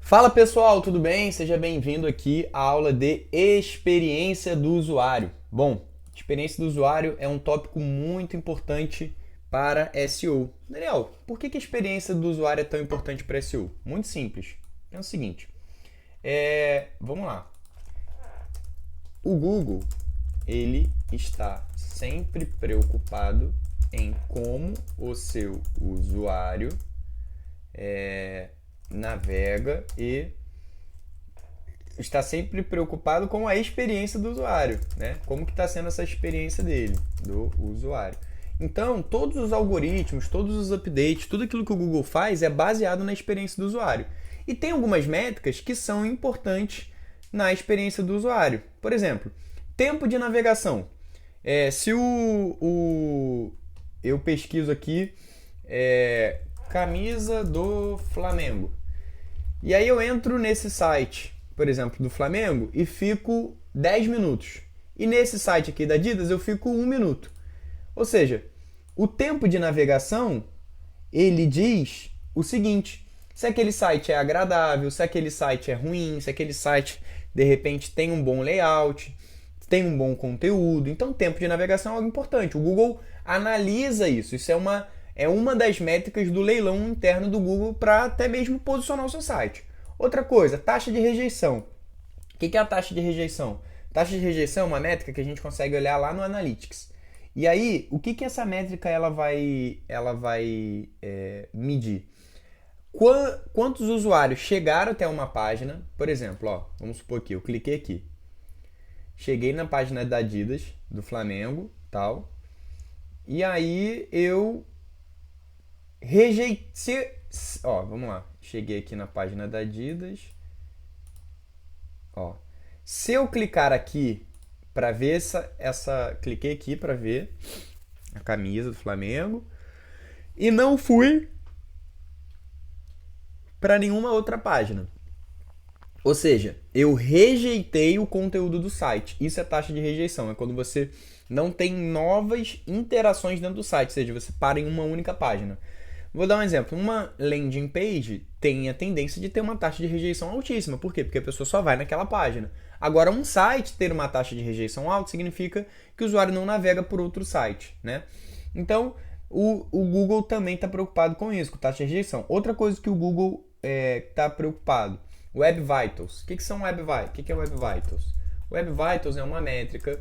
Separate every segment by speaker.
Speaker 1: Fala pessoal, tudo bem? Seja bem-vindo aqui à aula de experiência do usuário. Bom, experiência do usuário é um tópico muito importante para SEO. Daniel, por que a experiência do usuário é tão importante para SEO? Muito simples. É o seguinte, vamos lá. O Google, ele está sempre preocupado em como o seu usuário navega e está sempre preocupado com a experiência do usuário, né? Como que está sendo essa experiência dele, do usuário. Então, todos os algoritmos, todos os updates, tudo aquilo que o Google faz é baseado na experiência do usuário. E tem algumas métricas que são importantes na experiência do usuário. Por exemplo, tempo de navegação. Se eu pesquiso aqui camisa do Flamengo. E aí eu entro nesse site, por exemplo, do Flamengo e fico 10 minutos. E nesse site aqui da Adidas eu fico 1 minuto. Ou seja, o tempo de navegação, ele diz o seguinte: se aquele site é agradável, se aquele site é ruim, se aquele site de repente tem um bom layout, tem um bom conteúdo. Então, tempo de navegação é algo importante. O Google analisa isso. Isso é uma das métricas do leilão interno do Google para até mesmo posicionar o seu site. Outra coisa, taxa de rejeição. O que é a taxa de rejeição? Taxa de rejeição é uma métrica que a gente consegue olhar lá no Analytics. E aí, o que essa métrica ela vai medir? Quantos usuários chegaram até uma página? Por exemplo, vamos supor que eu cliquei aqui. Cheguei na página da Adidas, do Flamengo, tal. E aí eu rejeitei. Vamos lá. Cheguei aqui na página da Adidas. Se eu clicar aqui para ver cliquei aqui para ver a camisa do Flamengo e não fui para nenhuma outra página. Ou seja, eu rejeitei o conteúdo do site. Isso é taxa de rejeição. É quando você não tem novas interações dentro do site. Ou seja, você para em uma única página. Vou dar um exemplo. Uma landing page tem a tendência de ter uma taxa de rejeição altíssima. Por quê? Porque a pessoa só vai naquela página. Agora, um site ter uma taxa de rejeição alta significa que o usuário não navega por outro site, né? Então, o Google também está preocupado com isso, com taxa de rejeição. Outra coisa que o Google está preocupado, Web Vitals. O que são Web Vitals? O que é Web Vitals? Web Vitals é uma métrica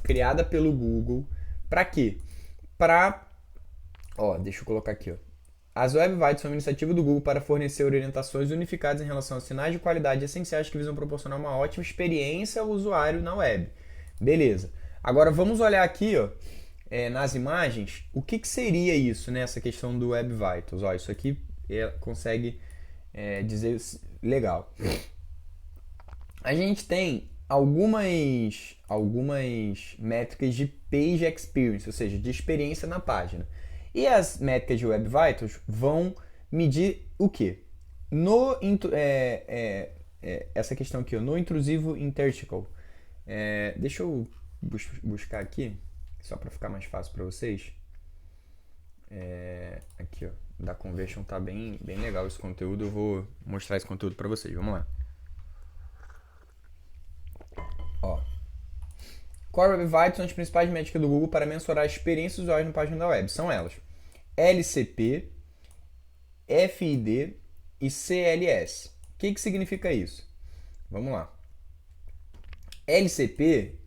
Speaker 1: criada pelo Google. Para quê? Deixa eu colocar aqui. As Web Vitals são uma iniciativa do Google para fornecer orientações unificadas em relação aos sinais de qualidade essenciais que visam proporcionar uma ótima experiência ao usuário na web. Beleza. Agora vamos olhar aqui, nas imagens, o que seria isso, né, essa questão do Web Vitals. Isso aqui consegue dizer legal. A gente tem algumas métricas de page experience, ou seja, de experiência na página. E as métricas de Web Vitals vão medir o quê? Essa questão aqui, no intrusivo interstitial. Deixa eu buscar aqui, só para ficar mais fácil para vocês. Aqui, da Conversion tá bem legal esse conteúdo. Eu vou mostrar esse conteúdo para vocês. Vamos lá. Core Web Vitals são as principais métricas do Google para mensurar a experiência dos usuários na página da web. São elas: LCP, FID e CLS. O que significa isso? Vamos lá. LCP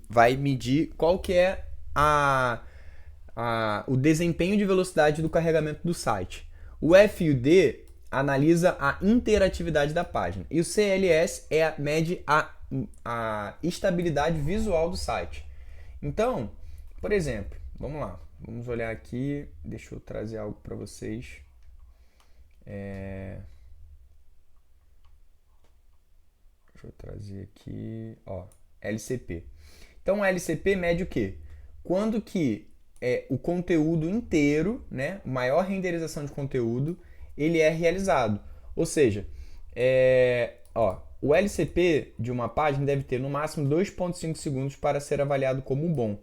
Speaker 1: vai medir qual que é o desempenho de velocidade do carregamento do site. O FID analisa a interatividade da página. E o CLS mede a estabilidade visual do site. Então, por exemplo, vamos lá. Vamos olhar aqui. Deixa eu trazer algo para vocês. Deixa eu trazer aqui. LCP. Então, o LCP mede o quê? Quando que o conteúdo inteiro, né, maior renderização de conteúdo, ele é realizado. Ou seja, o LCP de uma página deve ter no máximo 2,5 segundos para ser avaliado como bom.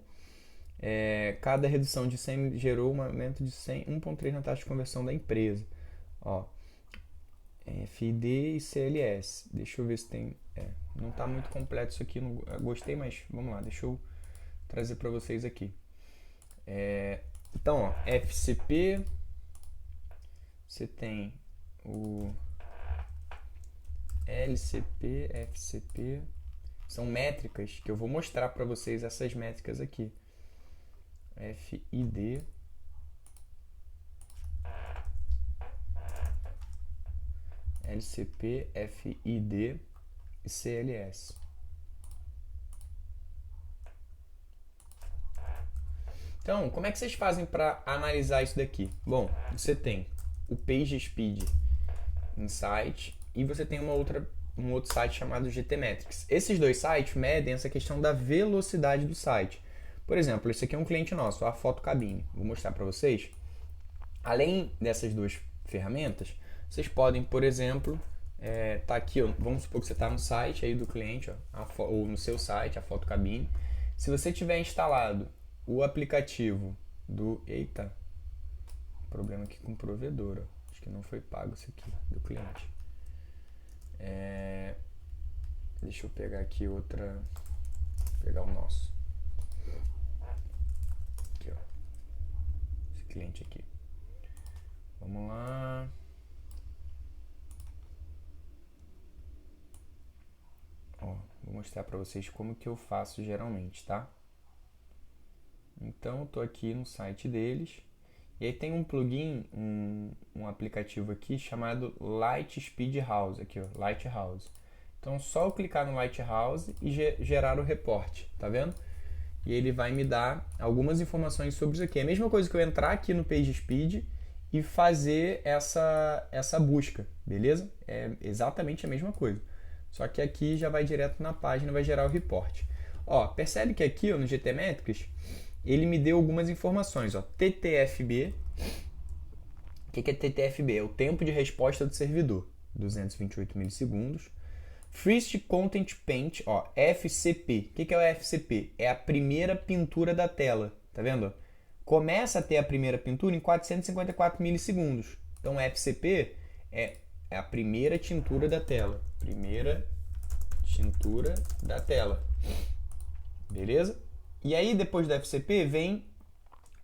Speaker 1: Cada redução de 100 gerou um aumento de 1,3 na taxa de conversão da empresa. FID e CLS. Deixa eu ver se tem... não está muito completo isso aqui, não gostei, mas vamos lá, deixa eu trazer para vocês aqui. Então, ó, FCP, você tem o LCP, FCP, são métricas que eu vou mostrar para vocês essas métricas aqui. FID, LCP, FID e CLS. Então, como é que vocês fazem para analisar isso daqui? Bom, você tem o PageSpeed Insight e você tem um outro site chamado GTmetrix. Esses dois sites medem essa questão da velocidade do site. Por exemplo, esse aqui é um cliente nosso, a Fotocabine. Vou mostrar para vocês. Além dessas duas ferramentas, vocês podem, por exemplo, tá aqui, ó, vamos supor que você está no site aí do cliente, ó, ou no seu site, a Fotocabine. Se você tiver instalado o aplicativo do... Eita, problema aqui com o provedor, ó. Acho que não foi pago isso aqui do cliente. Deixa eu pegar aqui outra... Pegar o nosso. Aqui, ó. Esse cliente aqui. Vamos lá. Ó, vou mostrar para vocês como que eu faço geralmente, tá? Então, eu tô aqui no site deles. E aí tem um plugin, um aplicativo aqui chamado Lightspeed House, aqui, ó, Lighthouse. Então, só eu clicar no Lighthouse e gerar o reporte, tá vendo? E ele vai me dar algumas informações sobre isso aqui. É a mesma coisa que eu entrar aqui no PageSpeed e fazer essa busca, beleza? É exatamente a mesma coisa. Só que aqui já vai direto na página e vai gerar o reporte. Ó, percebe que aqui, ó, no GTmetrix, ele me deu algumas informações, ó. TTFB. O que é TTFB? É o tempo de resposta do servidor, 228 milissegundos. First Content Paint, ó, FCP. O que é o FCP? É a primeira pintura da tela, tá vendo? Começa a ter a primeira pintura em 454 milissegundos. Então, FCP é a primeira tintura da tela. Primeira tintura da tela. Beleza? E aí, depois do FCP, vem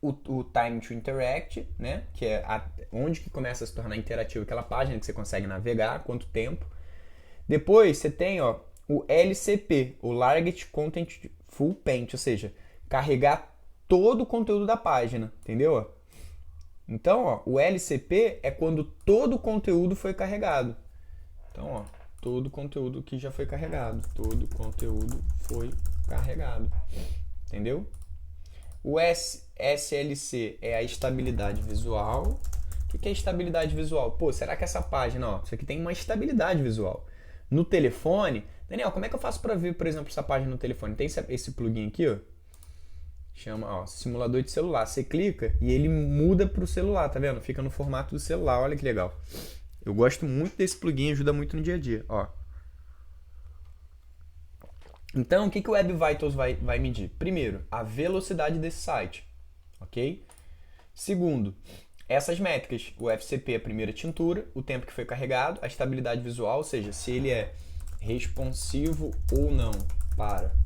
Speaker 1: o Time to Interact, né? Que é onde que começa a se tornar interativo aquela página que você consegue navegar, quanto tempo. Depois, você tem, ó, o LCP, o Larget Content Full Paint, ou seja, carregar todo o conteúdo da página, entendeu? Então, ó, o LCP é quando todo o conteúdo foi carregado. Então, ó, todo o conteúdo que já foi carregado. Todo o conteúdo foi carregado. Entendeu? O SLC é a estabilidade visual. O que é estabilidade visual? Pô, será que essa página, ó, isso aqui tem uma estabilidade visual? No telefone, Daniel, como é que eu faço para ver, por exemplo, essa página no telefone? Tem esse plugin aqui, ó. Chama, ó, simulador de celular. Você clica e ele muda para o celular, tá vendo? Fica no formato do celular, olha que legal. Eu gosto muito desse plugin, ajuda muito no dia a dia, ó. Então, o que o Web Vitals vai medir? Primeiro, a velocidade desse site, ok? Segundo, essas métricas, o FCP, a primeira tintura, o tempo que foi carregado, a estabilidade visual, ou seja, se ele é responsivo ou não para...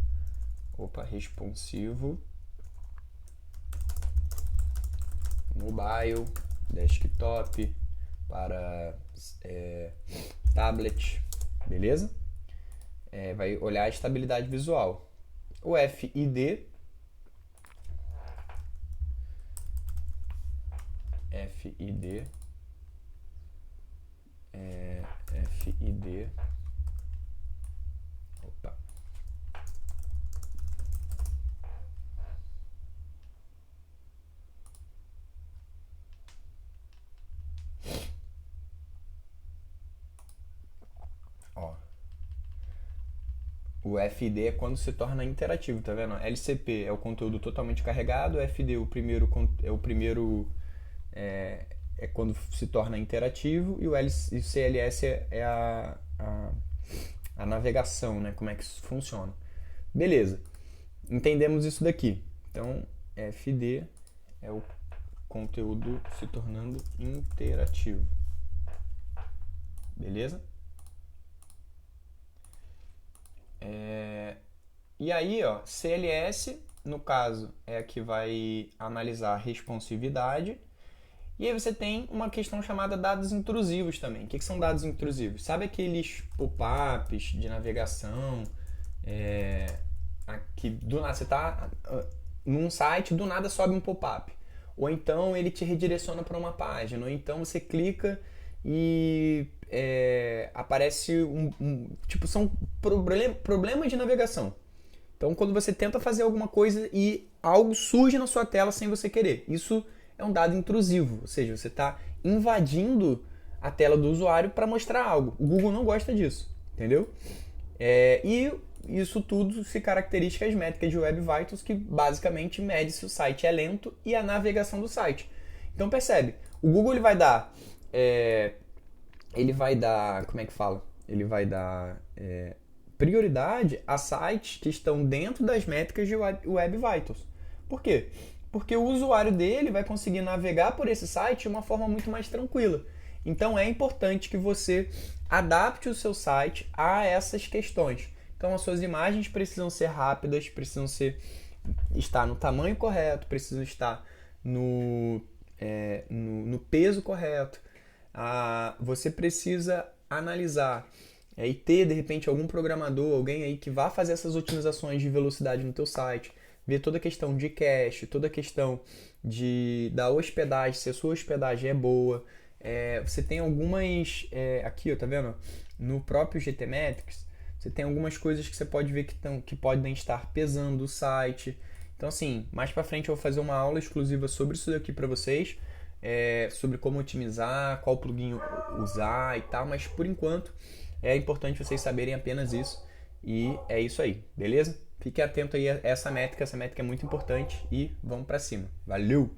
Speaker 1: Opa, responsivo, mobile, desktop, para tablet, beleza? Vai olhar a estabilidade visual. O FID, FID, opa. Ó. O FID é quando se torna interativo, tá vendo? LCP é o conteúdo totalmente carregado, o FID é o primeiro é quando se torna interativo e o CLS é a navegação, né? Como é que isso funciona. Beleza, entendemos isso daqui. Então, FID é o conteúdo se tornando interativo. beleza? E aí, ó, CLS, no caso, é a que vai analisar a responsividade. E aí você tem uma questão chamada dados intrusivos também. O que são dados intrusivos? Sabe aqueles pop-ups de navegação, que do nada você está num site, do nada sobe um pop-up. Ou então ele te redireciona para uma página. Ou então você clica e aparece tipo, são problemas de navegação. Então, quando você tenta fazer alguma coisa e algo surge na sua tela sem você querer, isso é um dado intrusivo, ou seja, você está invadindo a tela do usuário para mostrar algo. O Google não gosta disso, entendeu? E isso tudo se caracteriza as métricas de Web Vitals, que basicamente mede se o site é lento e a navegação do site. Então percebe, o Google ele vai dar, como é que fala? Ele vai dar prioridade a sites que estão dentro das métricas de Web Vitals. Por quê? Porque o usuário dele vai conseguir navegar por esse site de uma forma muito mais tranquila. Então é importante que você adapte o seu site a essas questões. Então as suas imagens precisam ser rápidas, precisam estar no tamanho correto, precisam estar no peso correto. Você precisa analisar e ter, de repente, algum programador, alguém aí que vá fazer essas otimizações de velocidade no teu site, ver toda a questão de cache, toda a questão da hospedagem, se a sua hospedagem é boa. Você tem algumas... aqui, ó, tá vendo? No próprio GTmetrix, você tem algumas coisas que você pode ver que podem estar pesando o site. Então, assim, mais pra frente eu vou fazer uma aula exclusiva sobre isso daqui pra vocês, sobre como otimizar, qual plugin usar e tal, mas por enquanto é importante vocês saberem apenas isso. E é isso aí, beleza? Fique atento aí a essa métrica é muito importante e vamos pra cima. Valeu!